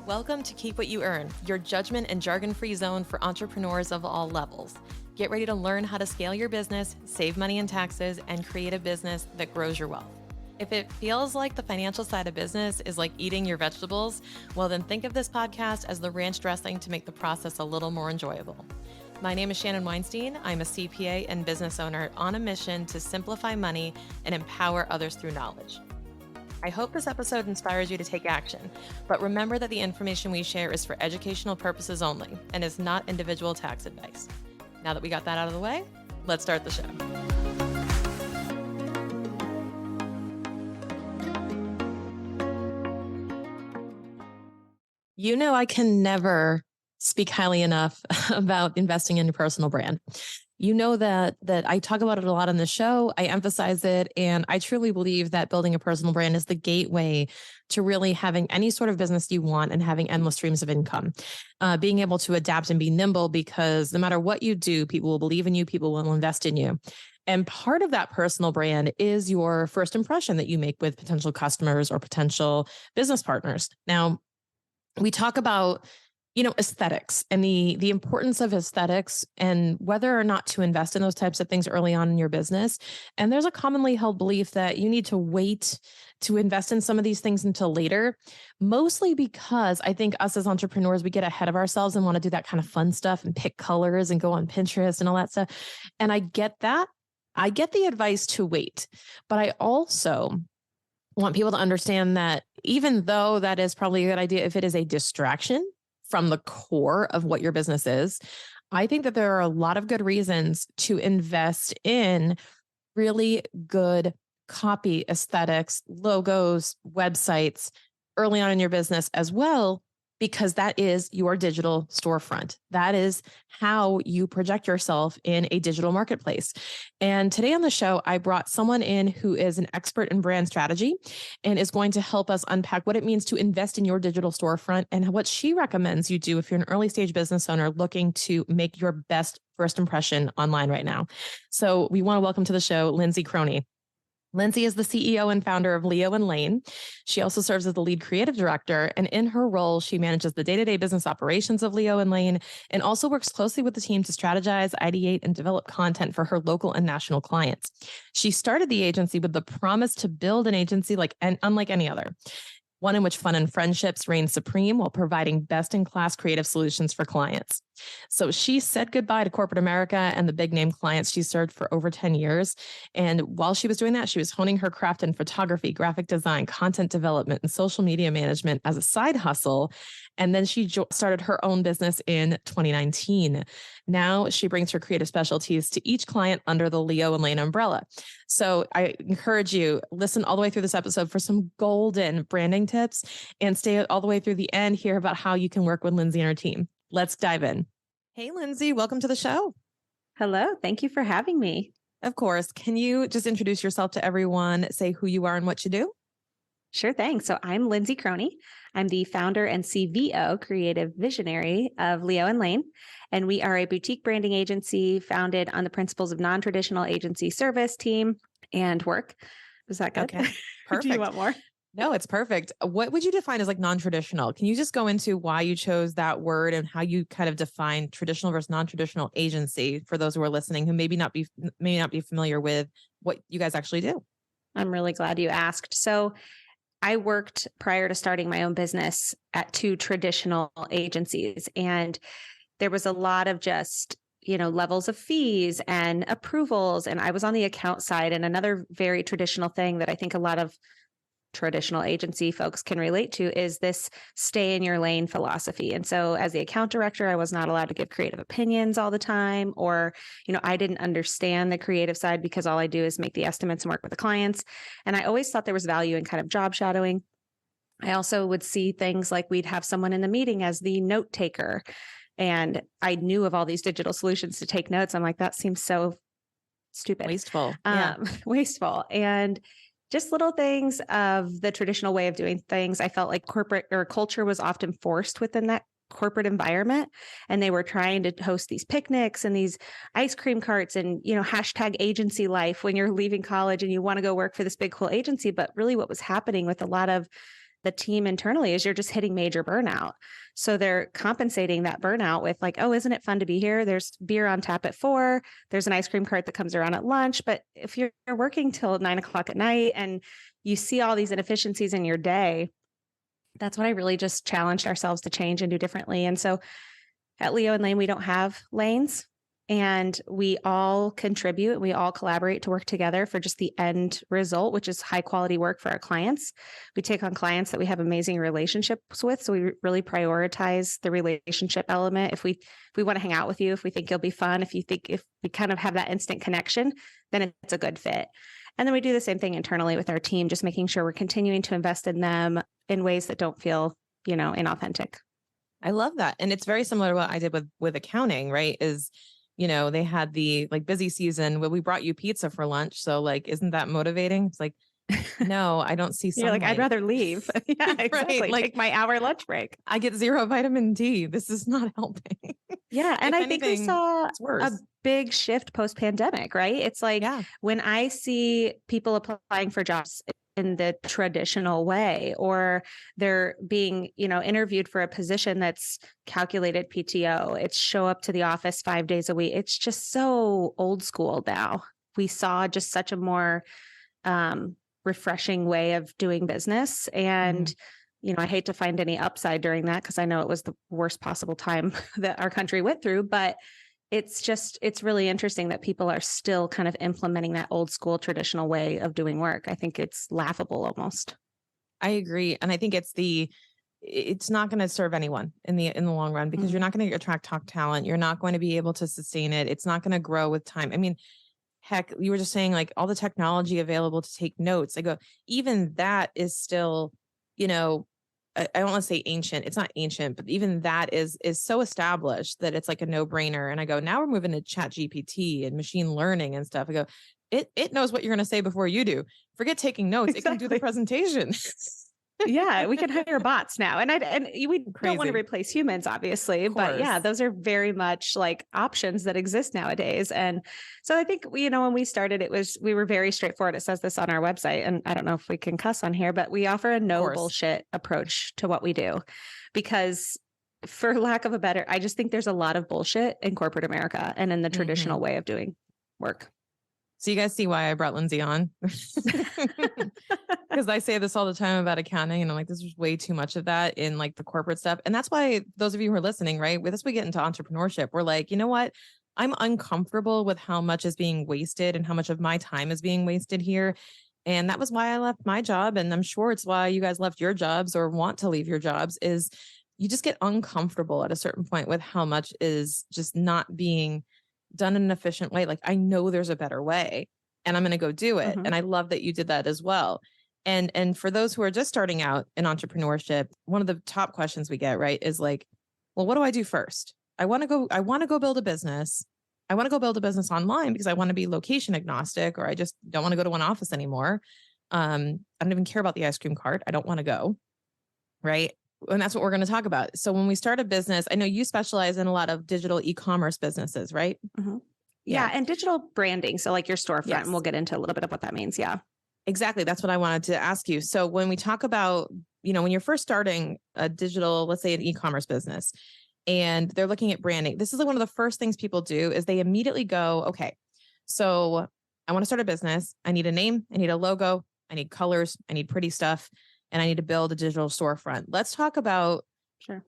Welcome to Keep What You Earn, your judgment and jargon-free zone for entrepreneurs of all levels. Get ready to learn how to scale your business, save money in taxes, and create a business that grows your wealth. If it feels like the financial side of business is like eating your vegetables, well, then think of this podcast as the ranch dressing to make the process a little more enjoyable. My name is Shannon Weinstein. I'm a CPA and business owner on a mission to simplify money and empower others through knowledge. I hope this episode inspires you to take action, but remember that the information we share is for educational purposes only and is not individual tax advice. Now that we got that out of the way, let's start the show. You know, I can never speak highly enough about investing in your personal brand. You know that I talk about it a lot on the show. I emphasize it, and I truly believe that building a personal brand is the gateway to really having any sort of business you want and having endless streams of income. Being able to adapt and be nimble, because no matter what you do, people will believe in you, people will invest in you. And part of that personal brand is your first impression that you make with potential customers or potential business partners. Now, we talk about aesthetics and the importance of aesthetics and whether or not to invest in those types of things early on in your business. And there's a commonly held belief that you need to wait to invest in some of these things until later, mostly because I think us as entrepreneurs, we get ahead of ourselves and want to do that kind of fun stuff and pick colors and go on Pinterest and all that stuff. And I get that. I get the advice to wait, but I also want people to understand that even though that is probably a good idea, if it is a distraction from the core of what your business is, I think that there are a lot of good reasons to invest in really good copy, aesthetics, logos, websites early on in your business as well, because that is your digital storefront. That is how you project yourself in a digital marketplace. And today on the show, I brought someone in who is an expert in brand strategy and is going to help us unpack what it means to invest in your digital storefront and what she recommends you do if you're an early stage business owner looking to make your best first impression online right now. So we want to welcome to the show, Lynzee Krohne. Lynzee is the CEO and founder of Leo and Laine. She also serves as the lead creative director, and in her role, she manages the day-to-day business operations of Leo and Laine and also works closely with the team to strategize, ideate, and develop content for her local and national clients. She started the agency with the promise to build an agency unlike any other, one in which fun and friendships reign supreme while providing best-in-class creative solutions for clients. So she said goodbye to corporate America and the big name clients she served for over 10 years. And while she was doing that, she was honing her craft in photography, graphic design, content development, and social media management as a side hustle. And then she started her own business in 2019. Now she brings her creative specialties to each client under the Leo and Laine umbrella. So I encourage you, listen all the way through this episode for some golden branding tips and stay all the way through the end, hear about how you can work with Lynzee and her team. Let's dive in. Hey, Lynzee, welcome to the show. Hello. Thank you for having me. Of course. Can you just introduce yourself to everyone, say who you are and what you do? Sure thing. So I'm Lynzee Krohne. I'm the founder and CVO, creative visionary of Leo and Laine. And we are a boutique branding agency founded on the principles of non-traditional agency service, team, and work. Was that good? Okay, perfect. Do you want more? No, it's perfect. What would you define as like non-traditional? Can you just go into why you chose that word and how you kind of define traditional versus non-traditional agency for those who are listening who may not be familiar with what you guys actually do? I'm really glad you asked. So I worked prior to starting my own business at 2 traditional agencies, and there was a lot of just, levels of fees and approvals. And I was on the account side. And another very traditional thing that I think a lot of traditional agency folks can relate to is this stay in your lane philosophy. And so as the account director, I was not allowed to give creative opinions all the time, or, I didn't understand the creative side because all I do is make the estimates and work with the clients. And I always thought there was value in kind of job shadowing. I also would see things like we'd have someone in the meeting as the note taker. And I knew of all these digital solutions to take notes. I'm like, that seems so stupid. Wasteful. Wasteful. And just little things of the traditional way of doing things. I felt like corporate or culture was often forced within that corporate environment. And they were trying to host these picnics and these ice cream carts and, hashtag agency life when you're leaving college and you want to go work for this big, cool agency. But really what was happening with a lot of the team internally is you're just hitting major burnout. So they're compensating that burnout with like, oh, isn't it fun to be here? There's beer on tap at 4. There's an ice cream cart that comes around at lunch. But if you're working till 9 o'clock at night and you see all these inefficiencies in your day, that's what I really just challenged ourselves to change and do differently. And so at Leo and Laine, we don't have lanes, and we all contribute. We all collaborate to work together for just the end result, which is high quality work for our clients. We take on clients that we have amazing relationships with. So we really prioritize the relationship element. If we want to hang out with you, if we think you'll be fun, if we kind of have that instant connection, then it's a good fit. And then we do the same thing internally with our team, just making sure we're continuing to invest in them in ways that don't feel, inauthentic. I love that. And it's very similar to what I did with accounting, right? Is, they had the like busy season where we brought you pizza for lunch. So like, isn't that motivating? It's like, no, I don't see sunlight. You're like, I'd rather leave. Yeah, exactly. Right? Like, take my hour lunch break. I get 0 vitamin D. This is not helping. Yeah. And I think we saw a worse. big shift post-pandemic, right? It's like when I see people applying for jobs in the traditional way, or they're being, interviewed for a position that's calculated PTO, it's show up to the office 5 days a week. It's just so old school now. We saw just such a more refreshing way of doing business. And, I hate to find any upside during that because I know it was the worst possible time that our country went through, but it's really interesting that people are still kind of implementing that old school traditional way of doing work. I think it's laughable almost. I agree. And I think it's not going to serve anyone in the long run, because you're not going to attract top talent. You're not going to be able to sustain it. It's not going to grow with time. I mean, heck, you were just saying like all the technology available to take notes. I go, even that is still, I don't want to say ancient. It's not ancient, but even that is so established that it's like a no-brainer. And I go, now we're moving to Chat GPT and machine learning and stuff. I go, it knows what you're going to say before you do. Forget taking notes. Exactly. It can do the presentation. Yeah, we can hire bots now. And we don't want to replace humans, obviously, but yeah, those are very much like options that exist nowadays. And so I think, when we started, we were very straightforward. It says this on our website, and I don't know if we can cuss on here, but we offer a no bullshit approach to what we do, because for lack of a better, I just think there's a lot of bullshit in corporate America and in the traditional way of doing work. So you guys see why I brought Lynzee on? Because I say this all the time about accounting, and I'm like, this is way too much of that in like the corporate stuff. And that's why those of you who are listening, right, with us, we get into entrepreneurship. We're like, you know what? I'm uncomfortable with how much is being wasted and how much of my time is being wasted here. And that was why I left my job. And I'm sure it's why you guys left your jobs or want to leave your jobs, is you just get uncomfortable at a certain point with how much is just not being done in an efficient way. Like, I know there's a better way and I'm going to go do it. And I love that you did that as well. And for those who are just starting out in entrepreneurship, one of the top questions we get, right, is like, well, what do I do first? I want to go build a business. I want to go build a business online because I want to be location agnostic, or I just don't want to go to one office anymore. I don't even care about the ice cream cart. I don't want to go. Right. And that's what we're going to talk about. So when we start a business, I know you specialize in a lot of digital e-commerce businesses, right? Yeah. And digital branding. So like your storefront, and we'll get into a little bit of what that means. Yeah, exactly. That's what I wanted to ask you. So when we talk about, when you're first starting a digital, let's say an e-commerce business, and they're looking at branding, this is like one of the first things people do is they immediately go, okay, so I want to start a business. I need a name. I need a logo. I need colors. I need pretty stuff. And I need to build a digital storefront. Let's talk about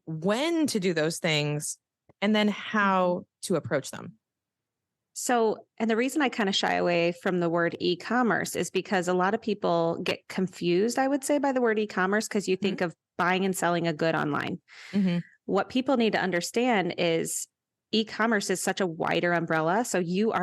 when to do those things and then how to approach them. So, and the reason I kind of shy away from the word e-commerce is because a lot of people get confused, I would say, by the word e-commerce, because you think of buying and selling a good online. What people need to understand is e-commerce is such a wider umbrella. So you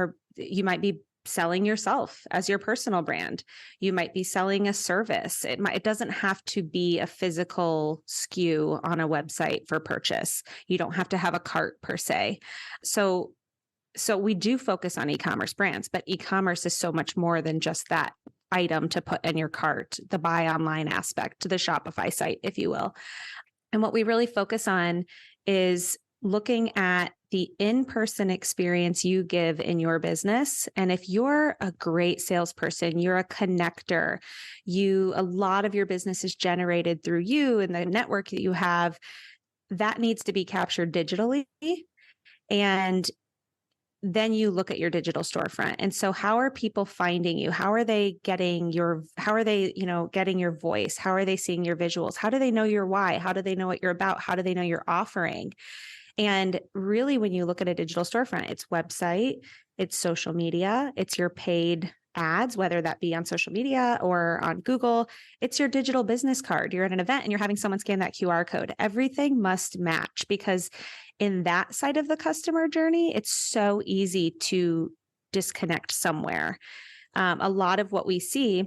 might be selling yourself as your personal brand. You might be selling a service. It doesn't have to be a physical SKU on a website for purchase. You don't have to have a cart per se. So we do focus on e-commerce brands, but e-commerce is so much more than just that item to put in your cart, the buy online aspect, to the Shopify site, if you will. And what we really focus on is looking at the in-person experience you give in your business. And if you're a great salesperson, you're a connector, a lot of your business is generated through you and the network that you have, that needs to be captured digitally. And then you look at your digital storefront. And so how are people finding you? How are they getting your voice? How are they seeing your visuals? How do they know your why? How do they know what you're about? How do they know your offering? And really, when you look at a digital storefront, it's website, it's social media, it's your paid ads, whether that be on social media or on Google, it's your digital business card. You're at an event and you're having someone scan that QR code. Everything must match, because in that side of the customer journey, it's so easy to disconnect somewhere. A lot of what we see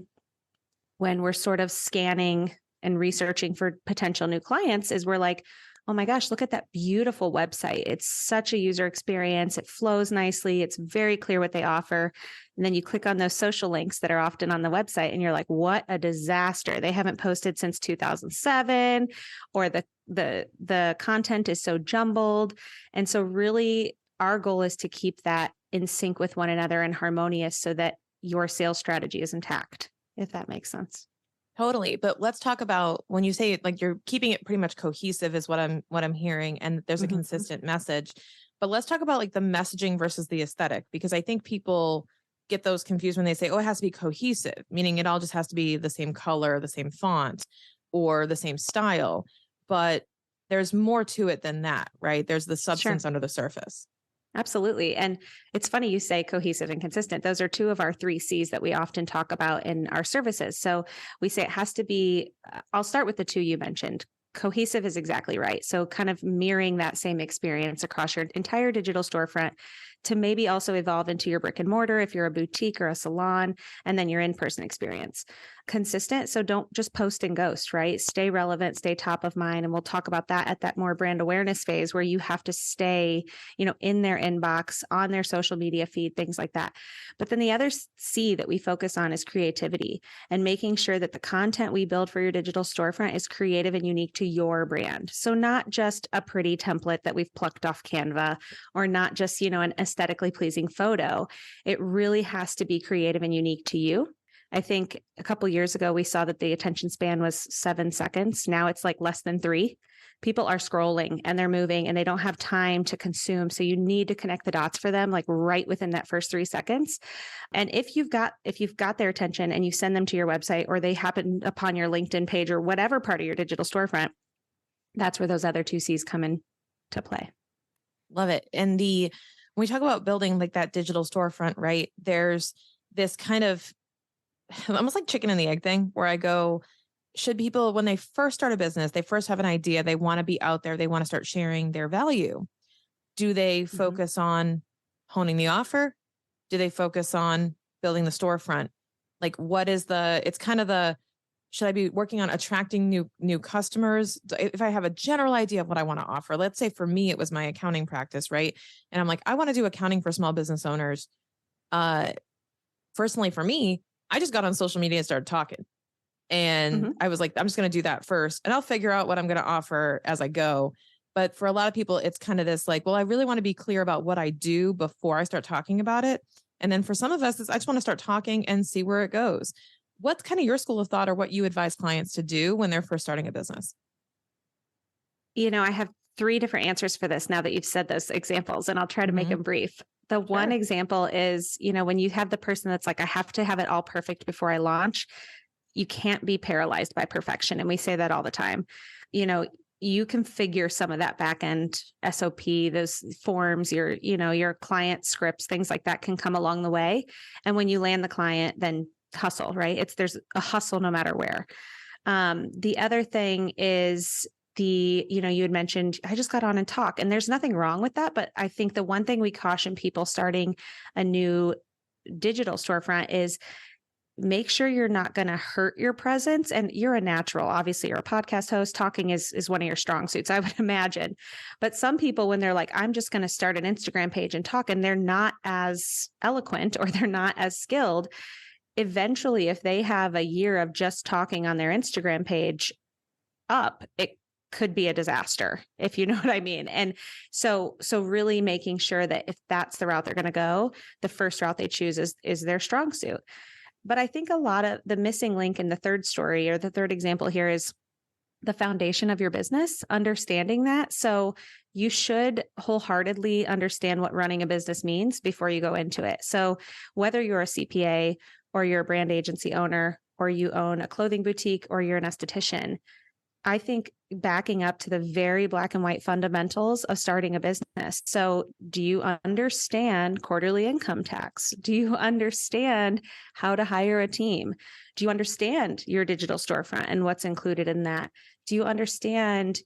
when we're sort of scanning and researching for potential new clients is we're like, oh my gosh, look at that beautiful website. It's such a user experience. It flows nicely. It's very clear what they offer. And then you click on those social links that are often on the website and you're like, what a disaster. They haven't posted since 2007, or the content is so jumbled. And so really our goal is to keep that in sync with one another and harmonious so that your sales strategy is intact, if that makes sense. Totally. But let's talk about when you say like you're keeping it pretty much cohesive is what I'm hearing, and there's a consistent message. But let's talk about like the messaging versus the aesthetic, because I think people get those confused when they say, oh, it has to be cohesive, meaning it all just has to be the same color, the same font, or the same style. But there's more to it than that, right? There's the substance under the surface. Absolutely. And it's funny you say cohesive and consistent. Those are two of our 3 C's that we often talk about in our services. So we say it has to be, I'll start with the 2 you mentioned. Cohesive is exactly right. So kind of mirroring that same experience across your entire digital storefront to maybe also evolve into your brick and mortar if you're a boutique or a salon, and then your in-person experience. Consistent. So don't just post and ghost, right? Stay relevant, stay top of mind. And we'll talk about that at that more brand awareness phase where you have to stay, in their inbox, on their social media feed, things like that. But then the other C that we focus on is creativity, and making sure that the content we build for your digital storefront is creative and unique to your brand. So not just a pretty template that we've plucked off Canva, or not just, an aesthetically pleasing photo. It really has to be creative and unique to you. I think a couple of years ago, we saw that the attention span was 7 seconds. Now it's like less than 3. People are scrolling and they're moving and they don't have time to consume. So you need to connect the dots for them, like right within that first 3 seconds. And if you've got their attention and you send them to your website, or they happen upon your LinkedIn page or whatever part of your digital storefront, that's where those other 2 C's come into play. Love it. And when we talk about building like that digital storefront, right? There's this kind of almost like chicken and the egg thing where I go, should people, when they first start a business, they first have an idea, they want to be out there, they want to start sharing their value. Do they focus on honing the offer? Do they focus on building the storefront? Like it's kind of should I be working on attracting new customers? If I have a general idea of what I want to offer, let's say for me, it was my accounting practice, right? And I'm like, I want to do accounting for small business owners. Personally, for me, I just got on social media and started talking. And I was like, I'm just going to do that first, and I'll figure out what I'm going to offer as I go. But for a lot of people, it's kind of this like, well, I really want to be clear about what I do before I start talking about it. And then for some of us, I just want to start talking and see where it goes. What's kind of your school of thought, or what you advise clients to do when they're first starting a business? I have 3 different answers for this now that you've said those examples, and I'll try to make them brief. The one example is, when you have the person that's like, I have to have it all perfect before I launch, you can't be paralyzed by perfection. And we say that all the time. You can figure some of that back end SOP, those forms, your client scripts, things like that can come along the way. And when you land the client, then hustle, right? There's a hustle no matter where. The other thing is you had mentioned, I just got on and talk, and there's nothing wrong with that. But I think the one thing we caution people starting a new digital storefront is make sure you're not going to hurt your presence. And you're a natural, obviously you're a podcast host. Talking is one of your strong suits, I would imagine. But some people, when they're like, I'm just going to start an Instagram page and talk, and they're not as eloquent or they're not as skilled, eventually, if they have a year of just talking on their Instagram page up, could be a disaster, if you know what I mean. And so really making sure that if that's the route they're going to go, the first route they choose is their strong suit. But I think a lot of the missing link in the third story or the third example here is the foundation of your business, understanding that. So you should wholeheartedly understand what running a business means before you go into it. So whether you're a CPA or you're a brand agency owner, or you own a clothing boutique, or you're an esthetician, I think backing up to the very black and white fundamentals of starting a business. So do you understand quarterly income tax? Do you understand how to hire a team? Do you understand your digital storefront and what's included in that? Do you understand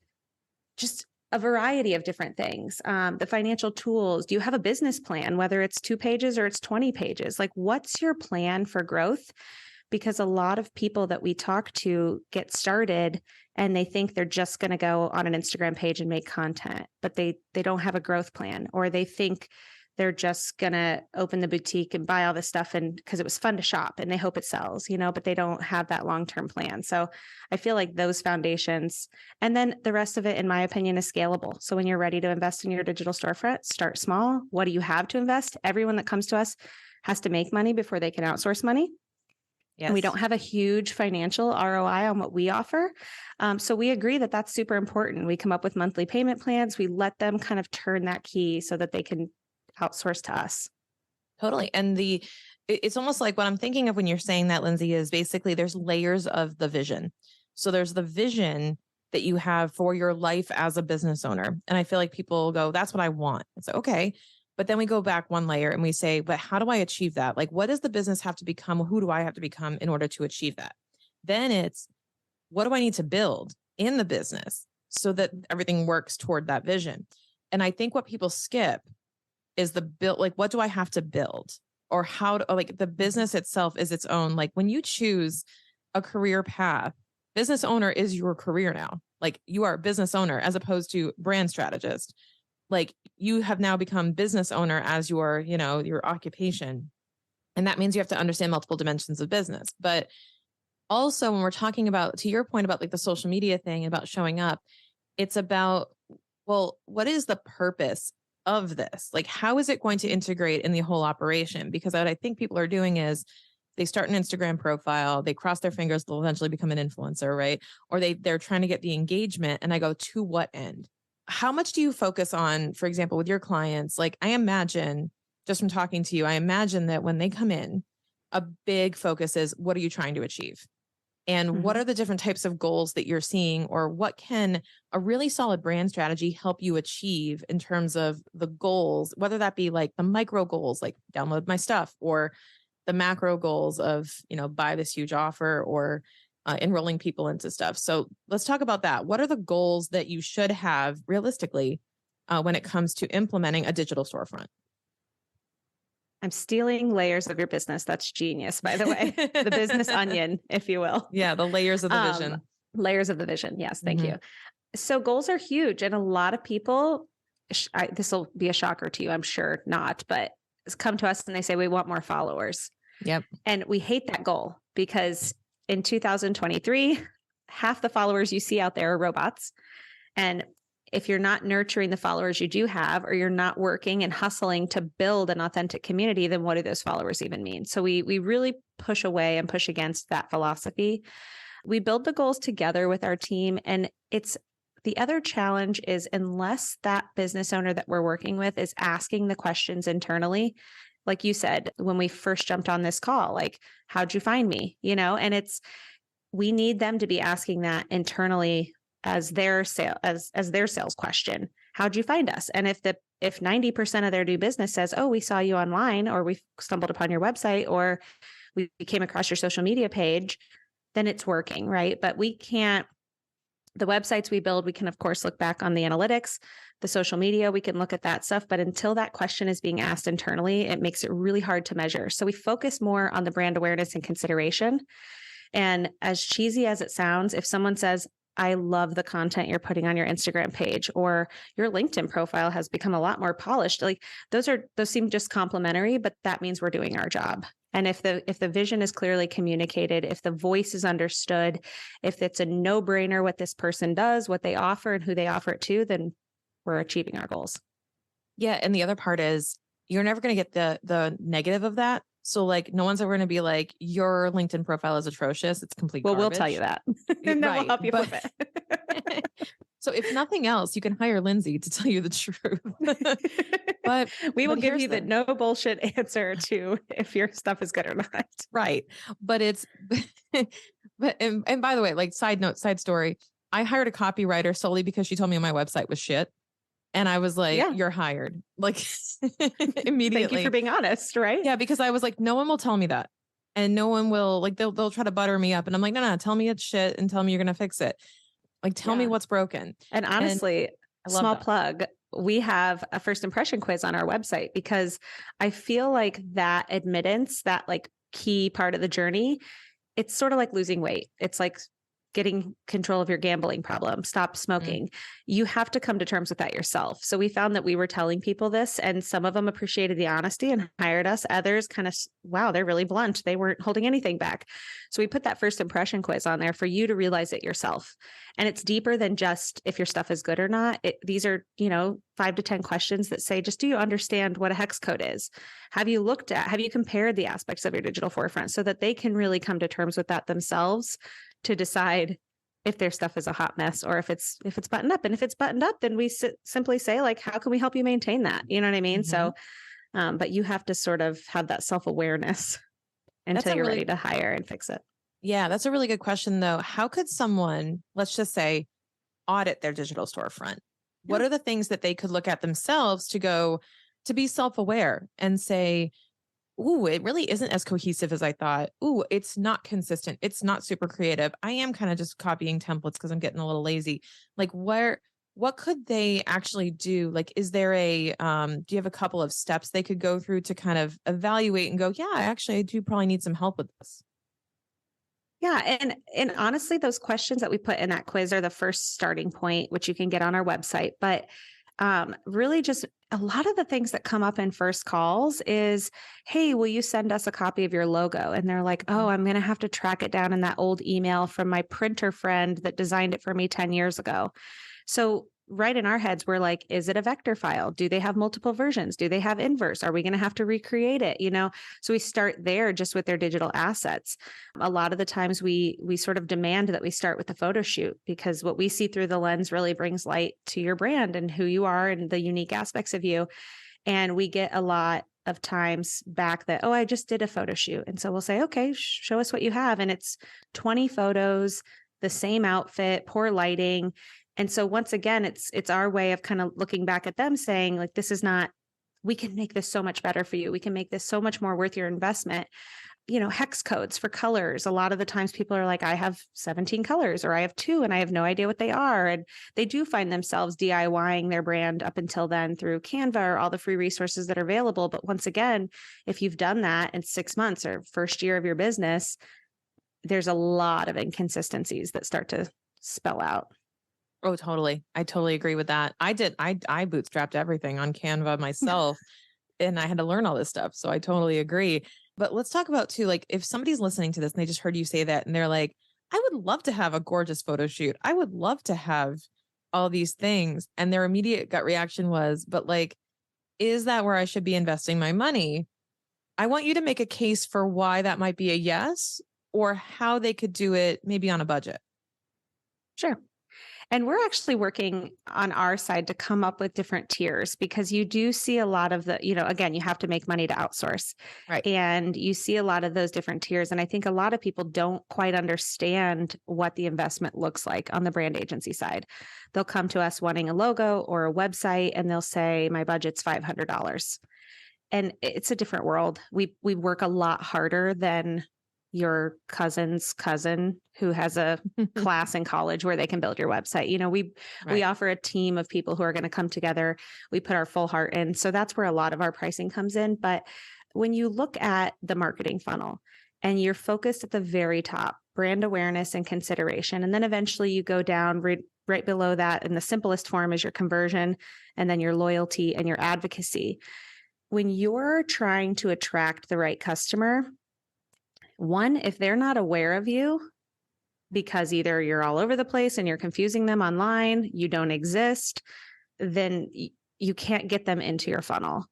just a variety of different things? The financial tools. Do you have a business plan, whether it's 2 pages or it's 20 pages? Like, what's your plan for growth? Because a lot of people that we talk to get started and they think they're just going to go on an Instagram page and make content, but they don't have a growth plan, or they think they're just going to open the boutique and buy all this stuff and because it was fun to shop and they hope it sells, but they don't have that long-term plan. So I feel like those foundations, and then the rest of it, in my opinion, is scalable. So when you're ready to invest in your digital storefront, start small. What do you have to invest? Everyone that comes to us has to make money before they can outsource money. Yes. And we don't have a huge financial ROI on what we offer. So we agree that that's super important. We come up with monthly payment plans. We let them kind of turn that key so that they can outsource to us. Totally. And it's almost like what I'm thinking of when you're saying that, Lynzee, is basically there's layers of the vision. So there's the vision that you have for your life as a business owner. And I feel like people go, that's what I want. It's like, okay. But then we go back one layer and we say, but how do I achieve that? Like, what does the business have to become? Who do I have to become in order to achieve that? Then it's, what do I need to build in the business so that everything works toward that vision? And I think what people skip is the build, like, what do I have to build? Or how to, like, the business itself is its own. Like, when you choose a career path, business owner is your career now. Like, you are a business owner as opposed to brand strategist. Like, you have now become business owner as your, your occupation. And that means you have to understand multiple dimensions of business. But also when we're talking about, to your point about like the social media thing, about showing up, it's about, well, what is the purpose of this? Like, how is it going to integrate in the whole operation? Because what I think people are doing is they start an Instagram profile, they cross their fingers, they'll eventually become an influencer, right? Or they're trying to get the engagement. And I go, to what end? How much do you focus on, for example, with your clients? Like, I imagine, just from talking to you, I imagine that when they come in, a big focus is, what are you trying to achieve? And what are the different types of goals that you're seeing, or what can a really solid brand strategy help you achieve in terms of the goals, whether that be like the micro goals, like download my stuff, or the macro goals of, buy this huge offer, or enrolling people into stuff. So let's talk about that. What are the goals that you should have realistically when it comes to implementing a digital storefront? I'm stealing layers of your business. That's genius, by the way. The business onion, if you will. Yeah, the layers of the vision. Layers of the vision. Yes, thank you. So goals are huge. And a lot of people, this will be a shocker to you, I'm sure not, but come to us and they say, we want more followers. Yep. And we hate that goal because in 2023, half the followers you see out there are robots. And if you're not nurturing the followers you do have, or you're not working and hustling to build an authentic community, then what do those followers even mean? So we really push away and push against that philosophy. We build the goals together with our team. And the other challenge is, unless that business owner that we're working with is asking the questions internally, like you said, when we first jumped on this call, like, how'd you find me? And we need them to be asking that internally as their sales question. How'd you find us? And if 90% of their new business says, oh, we saw you online, or we stumbled upon your website, or we came across your social media page, then it's working, right? But we can't, the websites we build, we can of course look back on the analytics, the social media, we can look at that stuff. But until that question is being asked internally, it makes it really hard to measure. So we focus more on the brand awareness and consideration. And as cheesy as it sounds, if someone says, I love the content you're putting on your Instagram page, or your LinkedIn profile has become a lot more polished, like those seem just complimentary, but that means we're doing our job. And if the vision is clearly communicated, if the voice is understood, if it's a no-brainer what this person does, what they offer and who they offer it to, then we're achieving our goals. Yeah. And the other part is you're never going to get the negative of that. So like no one's ever going to be like, your LinkedIn profile is atrocious. It's complete Well, garbage. we'll tell you that. And then we'll help you flip it. So if nothing else, you can hire Lynzee to tell you the truth. But we will give you the no bullshit answer to if your stuff is good or not. Right. But it's, but, and by the way, like side story, I hired a copywriter solely because she told me my website was shit. And I was like, you're hired. Like immediately. Thank you for being honest, right? Yeah. Because I was like, no one will tell me that. And no one will like, they'll try to butter me up. And I'm like, no, tell me it's shit and tell me you're going to fix it. Like, tell me what's broken. And honestly, small plug, we have a first impression quiz on our website because I feel like that admittance, that like key part of the journey, it's sort of like losing weight. It's like getting control of your gambling problem, stop smoking. You have to come to terms with that yourself. So we found that we were telling people this and some of them appreciated the honesty and hired us. Others kind of, wow, they're really blunt. They weren't holding anything back. So we put that first impression quiz on there for you to realize it yourself. And it's deeper than just if your stuff is good or not. These are, 5 to 10 questions that say, just do you understand what a hex code is? Have you compared the aspects of your digital forefront so that they can really come to terms with that themselves to decide if their stuff is a hot mess or if it's buttoned up. And if it's buttoned up, then we simply say like, how can we help you maintain that? You know what I mean? So, but you have to sort of have that self-awareness until you're ready to hire and fix it. Yeah, that's a really good question though. How could someone, let's just say, audit their digital storefront? What are the things that they could look at themselves to be self-aware and say, ooh, it really isn't as cohesive as I thought. Ooh, it's not consistent. It's not super creative. I am kind of just copying templates because I'm getting a little lazy. Like what could they actually do? Like, is there do you have a couple of steps they could go through to kind of evaluate and go, yeah, actually, I do probably need some help with this? Yeah. And honestly, those questions that we put in that quiz are the first starting point, which you can get on our website. But really just a lot of the things that come up in first calls is, hey, will you send us a copy of your logo? And they're like, oh, I'm going to have to track it down in that old email from my printer friend that designed it for me 10 years ago. So right in our heads, we're like, is it a vector file? Do they have multiple versions? Do they have inverse? Are we going to have to recreate it? So we start there just with their digital assets. A lot of the times we sort of demand that we start with the photo shoot because what we see through the lens really brings light to your brand and who you are and the unique aspects of you. And we get a lot of times back that, oh, I just did a photo shoot. And so we'll say, okay, show us what you have. And it's 20 photos, the same outfit, poor lighting. And so once again, it's our way of kind of looking back at them saying like, we can make this so much better for you. We can make this so much more worth your investment. Hex codes for colors. A lot of the times people are like, I have 17 colors or I have 2 and I have no idea what they are. And they do find themselves DIYing their brand up until then through Canva or all the free resources that are available. But once again, if you've done that in 6 months or first year of your business, there's a lot of inconsistencies that start to spell out. Oh, totally. I totally agree with that. I bootstrapped everything on Canva myself and I had to learn all this stuff. So I totally agree. But let's talk about too, like if somebody's listening to this and they just heard you say that and they're like, I would love to have a gorgeous photo shoot. I would love to have all these things. And their immediate gut reaction was, but like, is that where I should be investing my money? I want you to make a case for why that might be a yes or how they could do it maybe on a budget. Sure. And we're actually working on our side to come up with different tiers because you do see a lot of the, again, you have to make money to outsource. Right. And you see a lot of those different tiers. And I think a lot of people don't quite understand what the investment looks like on the brand agency side. They'll come to us wanting a logo or a website and they'll say, my budget's $500. And it's a different world. We work a lot harder than your cousin's cousin who has a class in college where they can build your website. We offer a team of people who are going to come together. We put our full heart in. So that's where a lot of our pricing comes in. But when you look at the marketing funnel and you're focused at the very top, brand awareness and consideration, and then eventually you go down right below that in the simplest form is your conversion and then your loyalty and your advocacy. When you're trying to attract the right customer, One, if they're not aware of you because either you're all over the place and you're confusing them online, you don't exist, then you can't get them into your funnel.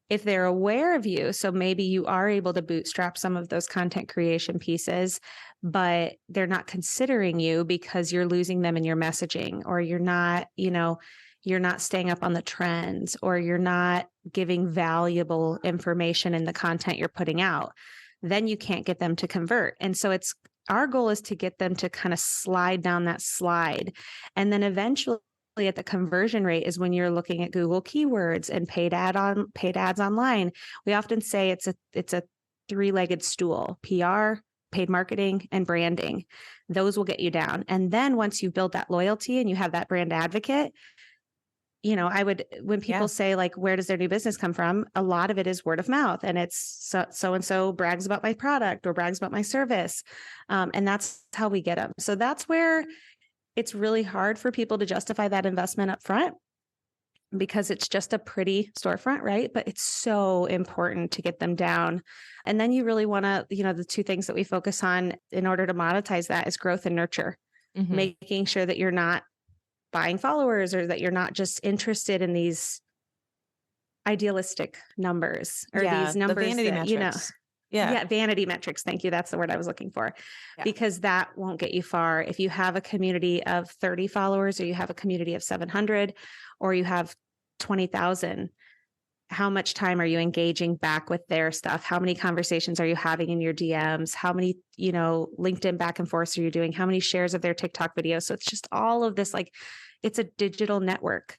If they're aware of you, so maybe you are able to bootstrap some of those content creation pieces, but they're not considering you because you're losing them in your messaging, or you're not, you're not staying up on the trends, or you're not giving valuable information in the content you're putting out, then you can't get them to convert. And so our goal is to get them to kind of slide down that slide. And then eventually at the conversion rate is when you're looking at Google keywords and paid ads online. We often say it's a three-legged stool: PR, paid marketing, and branding. Those will get you down. And then once you build that loyalty and you have that brand advocate, when people say like, where does their new business come from? A lot of it is word of mouth, and it's so-and-so brags about my product or brags about my service. And that's how we get them. So that's where it's really hard for people to justify that investment up front, because it's just a pretty storefront, right? But it's so important to get them down. And then you really want to, the two things that we focus on in order to monetize that is growth and nurture, making sure that you're not buying followers, or that you're not just interested in these idealistic numbers, or these numbers, the vanity metrics. Vanity metrics. Thank you. That's the word I was looking for, because that won't get you far. If you have a community of 30 followers, or you have a community of 700, or you have 20,000, how much time are you engaging back with their stuff? How many conversations are you having in your DMs? How many, LinkedIn back and forth are you doing? How many shares of their TikTok videos? So it's just all of this, like, it's a digital network.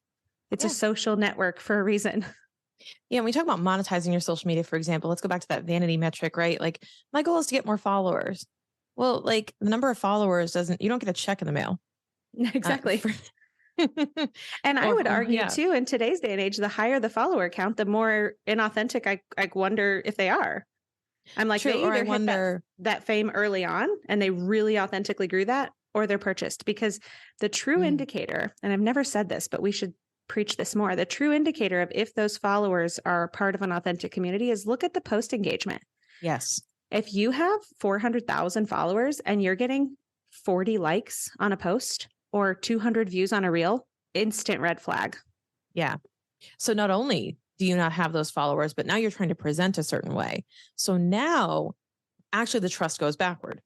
It's a social network for a reason. Yeah. When we talk about monetizing your social media, for example, let's go back to that vanity metric, right? Like, my goal is to get more followers. Well, like, the number of followers you don't get a check in the mail. Exactly. And I would argue too, in today's day and age, the higher the follower count, the more inauthentic I wonder if they are. I'm like, they either hit that fame early on and they really authentically grew that, or they're purchased. Because the true indicator, and I've never said this, but we should preach this more. The true indicator of if those followers are part of an authentic community is look at the post engagement. Yes. If you have 400,000 followers and you're getting 40 likes on a post or 200 views on a reel, instant red flag. Yeah. So not only do you not have those followers, but now you're trying to present a certain way. So now actually the trust goes backward.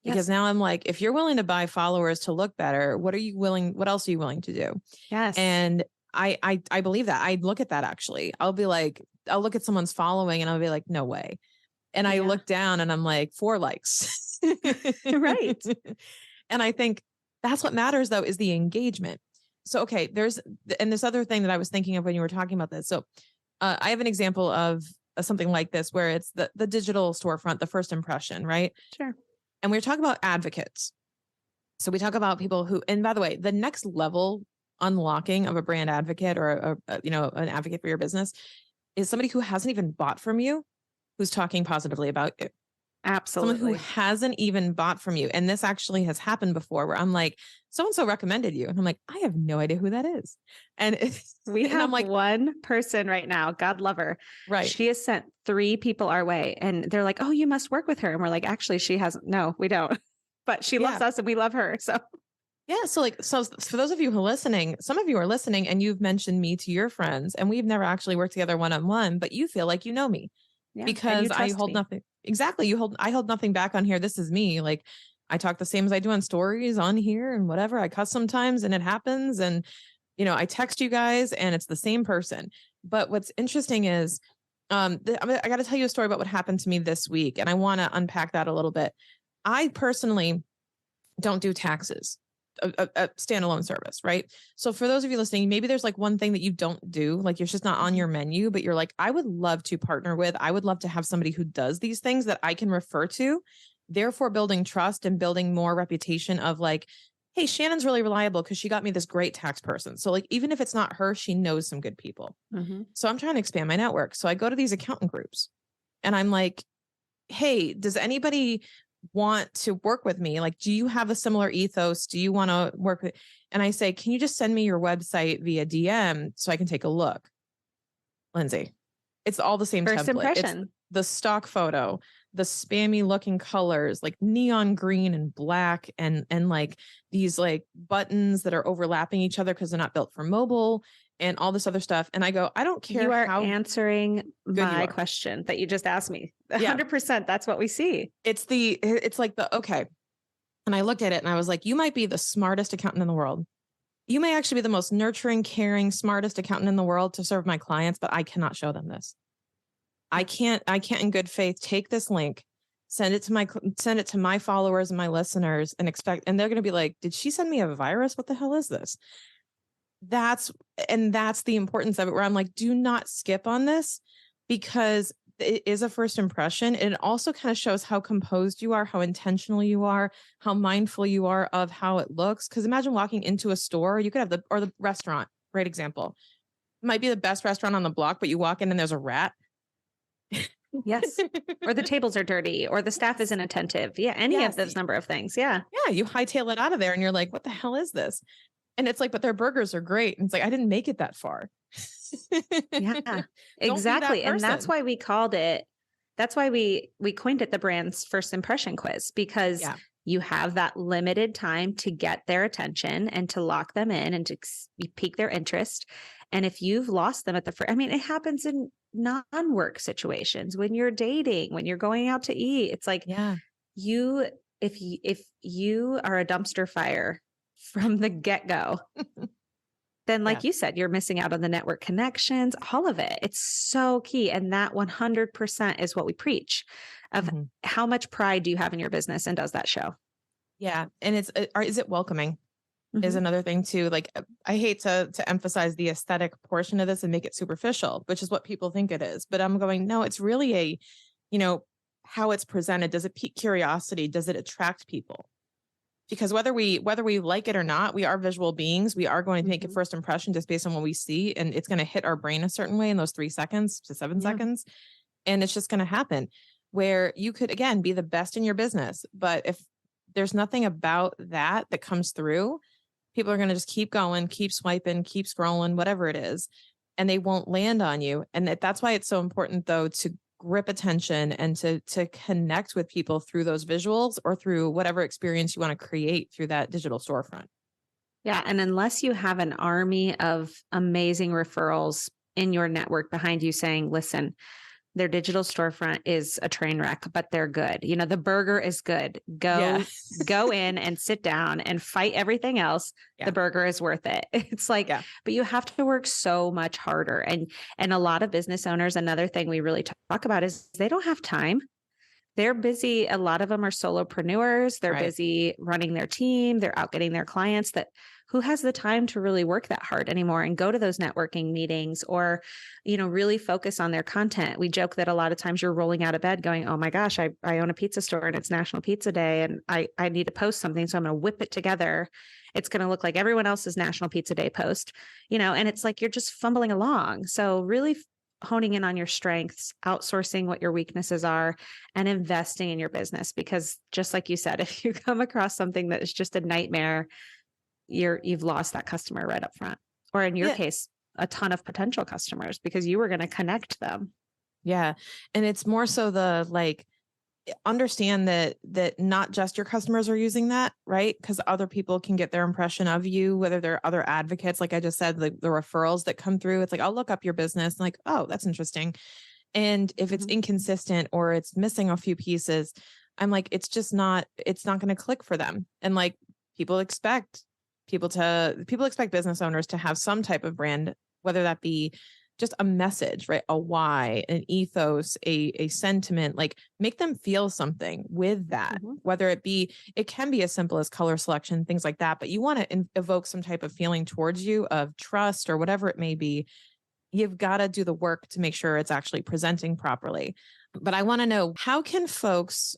Because now I'm like, if you're willing to buy followers to look better, what else are you willing to do? Yes. And I believe that. I look at that actually. I'll look at someone's following and I'll be like, no way. And I look down and I'm like, 4 likes. Right. And I think that's what matters though, is the engagement. So, okay, there's this other thing that I was thinking of when you were talking about this. So I have an example of something like this where it's the digital storefront, the first impression, right? Sure. And we're talking about advocates. So we talk about people who, and by the way, the next level unlocking of a brand advocate or an advocate for your business is somebody who hasn't even bought from you, who's talking positively about you. Absolutely. Someone who hasn't even bought from you. And this actually has happened before where I'm like, so-and-so recommended you. And I'm like, I have no idea who that is. And we have like one person right now, God love her. Right. She has sent 3 people our way and they're like, oh, you must work with her. And we're like, actually, she hasn't. No, we don't. But she loves us and we love her. So yeah. So for those of you who are listening, some of you are listening and you've mentioned me to your friends and we've never actually worked together one-on-one, but you feel like you know me because I hold nothing. Exactly. I hold nothing back on here. This is me. Like, I talk the same as I do on stories on here and whatever. I cuss sometimes and it happens. And, I text you guys and it's the same person. But what's interesting is, I got to tell you a story about what happened to me this week. And I want to unpack that a little bit. I personally don't do taxes, a standalone service, right? So for those of you listening, maybe there's like one thing that you don't do, like it's just not on your menu, but you're like, I would love to partner with, I would love to have somebody who does these things that I can refer to, therefore building trust and building more reputation of like, hey, Shannon's really reliable because she got me this great tax person. So like, even if it's not her, she knows some good people. So I'm trying to expand my network. So I go to these accountant groups and I'm like, hey, does anybody want to work with me? Like, do you have a similar ethos? Do you want to work with? And I say, can you just send me your website via DM so I can take a look? Lynzee, it's all the same first template. impression. It's the stock photo, the spammy looking colors, like neon green and black, and like these like buttons that are overlapping each other because they're not built for mobile and all this other stuff. And I go, I don't care You are how answering good you my are. question that you just asked me. Yeah. 100%. That's what we see. It's like okay. And I looked at it and I was like, you might be the smartest accountant in the world. You may actually be the most nurturing, caring, smartest accountant in the world to serve my clients, but I cannot show them this. I can't in good faith take this link, send it to my followers and my listeners and and they're going to be like, did she send me a virus? What the hell is this? That's the importance of it, where I'm like, do not skip on this, because it is a first impression. And it also kind of shows how composed you are, how intentional you are, how mindful you are of how it looks. Because imagine walking into a store, you could have the restaurant, great example. Might be the best restaurant on the block, but you walk in and there's a rat. Yes. Or the tables are dirty, or the staff isn't attentive. Yeah. Any of those number of things. Yeah. Yeah. You hightail it out of there and you're like, what the hell is this? And it's like, but their burgers are great. And it's like, I didn't make it that far. Yeah, exactly. And that's why we called it, that's why we coined it the brand's first impression quiz, because you have that limited time to get their attention and to lock them in and to pique their interest. And if you've lost them at the I mean, it happens in non-work situations, when you're dating, when you're going out to eat. It's like, if you are a dumpster fire from the get-go, then like you said, you're missing out on the network connections, all of it. It's so key. And that 100% is what we preach of how much pride do you have in your business, and does that show? Yeah. And is it welcoming is another thing too. Like, I hate to emphasize the aesthetic portion of this and make it superficial, which is what people think it is. But I'm going, no, it's really how it's presented. Does it pique curiosity? Does it attract people? Because whether we like it or not, we are visual beings. We are going to make a first impression just based on what we see. And it's going to hit our brain a certain way in those 3 seconds to 7 seconds. And it's just going to happen, where you could, again, be the best in your business. But if there's nothing about that comes through, people are going to just keep going, keep swiping, keep scrolling, whatever it is, and they won't land on you. And that's why it's so important, though, to grip attention and to connect with people through those visuals or through whatever experience you want to create through that digital storefront. Yeah. And unless you have an army of amazing referrals in your network behind you saying, listen, their digital storefront is a train wreck, but they're good. The burger is good. Go in and sit down and fight everything else. Yeah. The burger is worth it. It's like, but you have to work so much harder. And a lot of business owners, another thing we really talk about is they don't have time. They're busy. A lot of them are solopreneurs. They're busy running their team. They're out getting their clients. Who has the time to really work that hard anymore and go to those networking meetings, or, really focus on their content? We joke that a lot of times you're rolling out of bed going, oh my gosh, I own a pizza store and it's National Pizza Day and I need to post something. So I'm going to whip it together. It's going to look like everyone else's National Pizza Day post, and it's like, you're just fumbling along. So really honing in on your strengths, outsourcing what your weaknesses are, and investing in your business. Because just like you said, if you come across something that is just a nightmare, you've lost that customer right up front, or in your case, a ton of potential customers, because you were going to connect them. Yeah. And it's more so understand that not just your customers are using that, right? Because other people can get their impression of you, whether they're other advocates, like I just said, like the referrals that come through. It's like, I'll look up your business and like, oh, that's interesting. And if it's inconsistent or it's missing a few pieces, I'm like, it's not going to click for them. And like, people expect business owners to have some type of brand, whether that be just a message, right? A why, an ethos, a sentiment, like make them feel something with that, whether it can be as simple as color selection, things like that, but you want to evoke some type of feeling towards you of trust or whatever it may be. You've got to do the work to make sure it's actually presenting properly. But I want to know, how can folks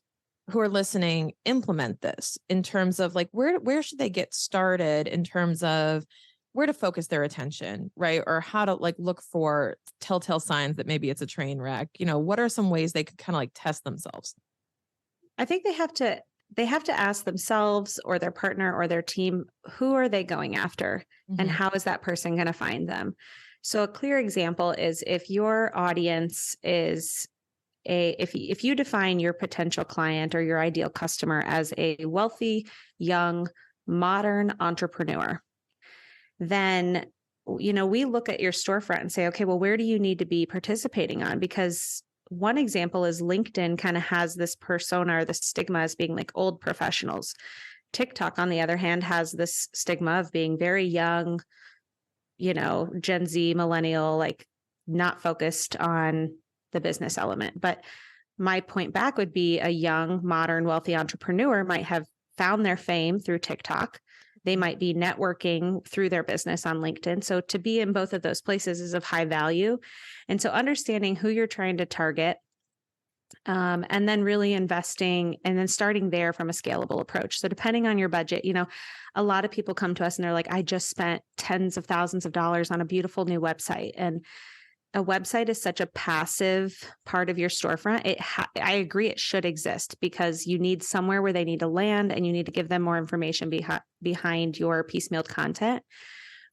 who are listening implement this in terms of like, where should they get started in terms of where to focus their attention, right? Or how to like look for telltale signs that maybe it's a train wreck. What are some ways they could kind of like test themselves? I think they have to ask themselves or their partner or their team, who are they going after and how is that person going to find them? So a clear example is if your audience is if you define your potential client or your ideal customer as a wealthy, young, modern entrepreneur, then, we look at your storefront and say, okay, well, where do you need to be participating on? Because one example is LinkedIn kind of has this persona or the stigma as being like old professionals. TikTok, on the other hand, has this stigma of being very young, Gen Z, millennial, like not focused on the business element. But my point back would be a young, modern, wealthy entrepreneur might have found their fame through TikTok. They might be networking through their business on LinkedIn. So to be in both of those places is of high value. And so understanding who you're trying to target, and then really investing and then starting there from a scalable approach. So depending on your budget, a lot of people come to us and they're like, I just spent tens of thousands of dollars on a beautiful new website. And a website is such a passive part of your storefront. I agree it should exist because you need somewhere where they need to land and you need to give them more information behind your piecemealed content.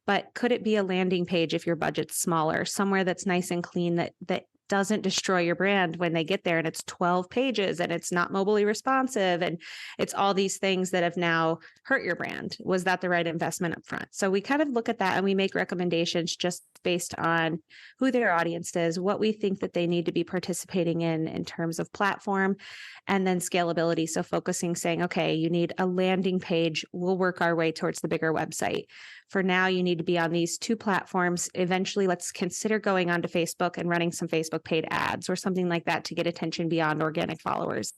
But could it be a landing page if your budget's smaller, somewhere that's nice and clean that doesn't destroy your brand when they get there and it's 12 pages and it's not mobilely responsive and it's all these things that have now hurt your brand? Was that the right investment up front? So we kind of look at that and we make recommendations just based on who their audience is, what we think that they need to be participating in terms of platform, and then scalability. So focusing, saying, okay, you need a landing page. We'll work our way towards the bigger website. For now, you need to be on these two platforms. Eventually, let's consider going onto Facebook and running some Facebook paid ads or something like that to get attention beyond organic followers.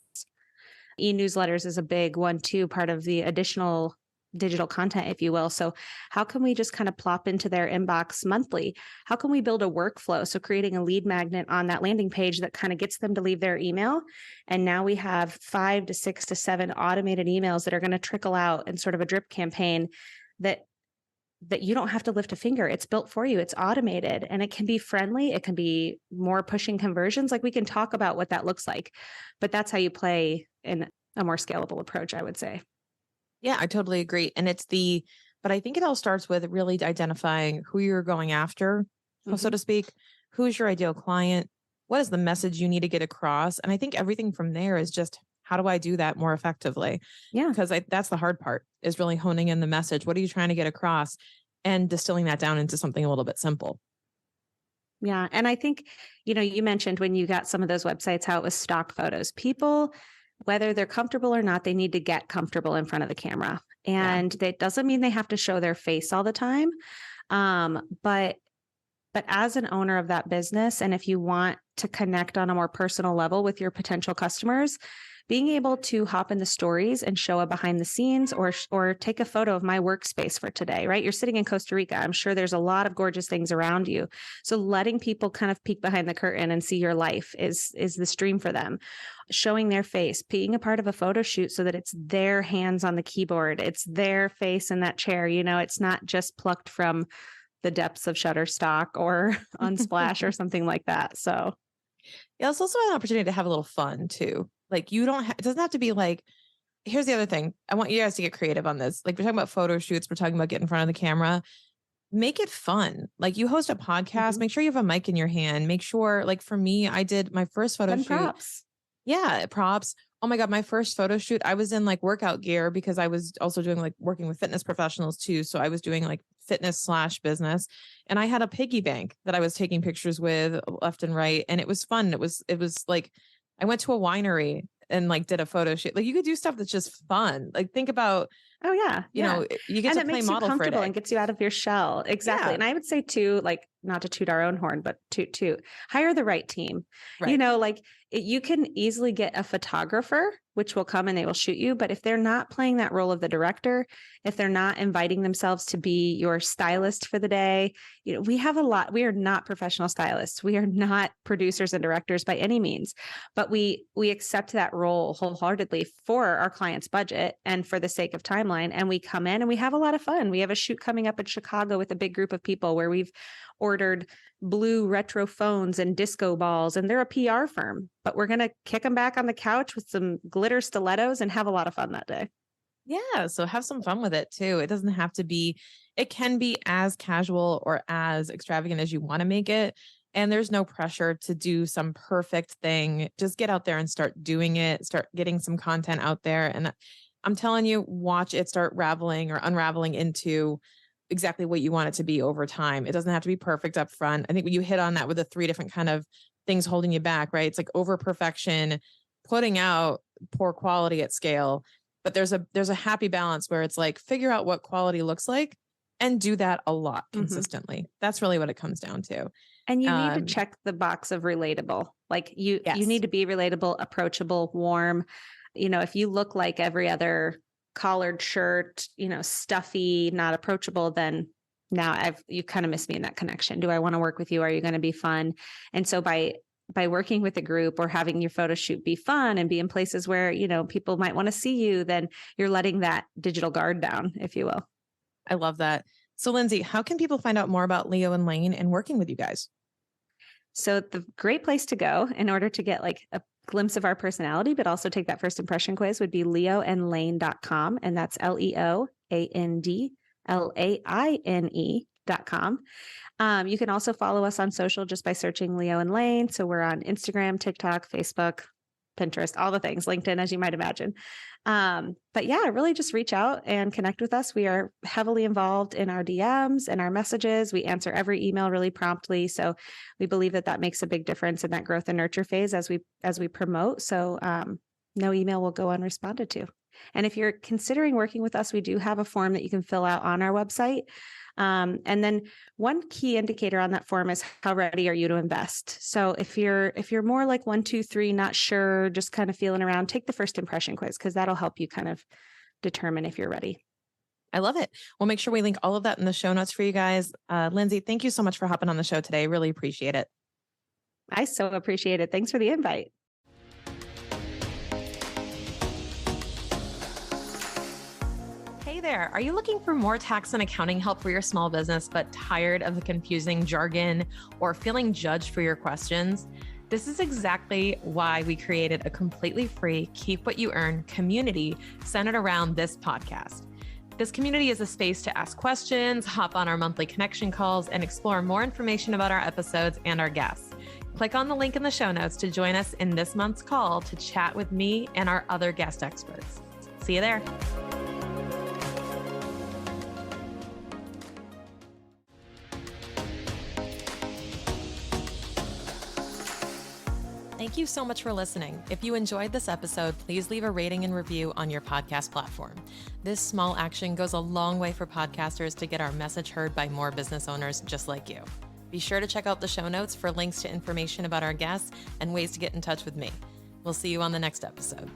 E-newsletters is a big one too, part of the additional digital content, if you will. So how can we just kind of plop into their inbox monthly? How can we build a workflow? So creating a lead magnet on that landing page that kind of gets them to leave their email. And now we have 5 to 6 to 7 automated emails that are going to trickle out in sort of a drip campaign that you don't have to lift a finger. It's built for you. It's automated and it can be friendly. It can be more pushing conversions. Like we can talk about what that looks like, but that's how you play in a more scalable approach, I would say. Yeah, I totally agree. And but I think it all starts with really identifying who you're going after, so to speak. Who's your ideal client? What is the message you need to get across? And I think everything from there is just, how do I do that more effectively? Yeah. Because that's the hard part, is really honing in the message. What are you trying to get across and distilling that down into something a little bit simple? Yeah. And I think, you mentioned when you got some of those websites, how it was stock photos. People, whether they're comfortable or not, they need to get comfortable in front of the camera. And that doesn't mean they have to show their face all the time. But as an owner of that business, and if you want to connect on a more personal level with your potential customers, being able to hop in the stories and show a behind the scenes or take a photo of my workspace for today, right? You're sitting in Costa Rica. I'm sure there's a lot of gorgeous things around you. So letting people kind of peek behind the curtain and see your life is the stream for them. Showing their face, being a part of a photo shoot so that it's their hands on the keyboard. It's their face in that chair. It's not just plucked from the depths of Shutterstock or Unsplash or something like that. So yeah, it's also an opportunity to have a little fun too. Like it doesn't have to be like, here's the other thing. I want you guys to get creative on this. Like we're talking about photo shoots. We're talking about getting in front of the camera. Make it fun. Like you host a podcast, make sure you have a mic in your hand. Make sure, like for me, I did my first photo shoot. Props. Yeah, props. Oh my God, my first photo shoot, I was in like workout gear because I was also doing like working with fitness professionals too. So I was doing like fitness/business. And I had a piggy bank that I was taking pictures with left and right. And it was fun. It was like, I went to a winery and like did a photo shoot. Like you could do stuff that's just fun. Like think about, oh yeah, you know, you get to play model for it and gets you out of your shell. Exactly. Yeah. And I would say too, like not to toot our own horn, but to hire the right team. Right. You can easily get a photographer, which will come and they will shoot you. But if they're not playing that role of the director, if they're not inviting themselves to be your stylist for the day, we have we are not professional stylists. We are not producers and directors by any means, but we accept that role wholeheartedly for our client's budget and for the sake of timeline. And we come in and we have a lot of fun. We have a shoot coming up in Chicago with a big group of people where we've ordered blue retro phones and disco balls, and they're a PR firm, but we're going to kick them back on the couch with some glitter stilettos and have a lot of fun that day. Yeah. So have some fun with it too. It doesn't have to be, it can be as casual or as extravagant as you want to make it. And there's no pressure to do some perfect thing. Just get out there and start doing it, start getting some content out there. And I'm telling you, watch it start raveling or unraveling into exactly what you want it to be over time. It doesn't have to be perfect up front. I think you hit on that with the three different kind of things holding you back, right? It's like over perfection, putting out poor quality at scale. But there's a happy balance where it's like, figure out what quality looks like and do that a lot consistently. That's really what it comes down to. And you need to check the box of relatable. Like you need to be relatable, approachable, warm. If you look like every other collared shirt, stuffy, not approachable, then now you kind of missed me in that connection. Do I want to work with you? Are you going to be fun? And so by working with a group or having your photo shoot be fun and be in places where, people might want to see you, then you're letting that digital guard down, if you will. I love that. So Lynzee, how can people find out more about Leo and Laine and working with you guys? So the great place to go in order to get like a glimpse of our personality, but also take that first impression quiz would be leoandlaine.com. And that's LeoAndLaine.com. You can also follow us on social just by searching Leo and Laine. So we're on Instagram, TikTok, Facebook, Pinterest, all the things, LinkedIn, as you might imagine. But yeah, really just reach out and connect with us. We are heavily involved in our DMs and our messages. We answer every email really promptly. So we believe that makes a big difference in that growth and nurture phase as we promote. So no email will go unresponded to. And if you're considering working with us, we do have a form that you can fill out on our website. And then one key indicator on that form is how ready are you to invest? So if you're more like 1, 2, 3, not sure, just kind of feeling around, take the first impression quiz, because that'll help you kind of determine if you're ready. I love it. We'll make sure we link all of that in the show notes for you guys. Lynzee, thank you so much for hopping on the show today. Really appreciate it. I so appreciate it. Thanks for the invite. Hey there, are you looking for more tax and accounting help for your small business, but tired of the confusing jargon or feeling judged for your questions? This is exactly why we created a completely free Keep What You Earn community centered around this podcast. This community is a space to ask questions, hop on our monthly connection calls, and explore more information about our episodes and our guests. Click on the link in the show notes to join us in this month's call to chat with me and our other guest experts. See you there. Thank you so much for listening. If you enjoyed this episode, please leave a rating and review on your podcast platform. This small action goes a long way for podcasters to get our message heard by more business owners just like you. Be sure to check out the show notes for links to information about our guests and ways to get in touch with me. We'll see you on the next episode.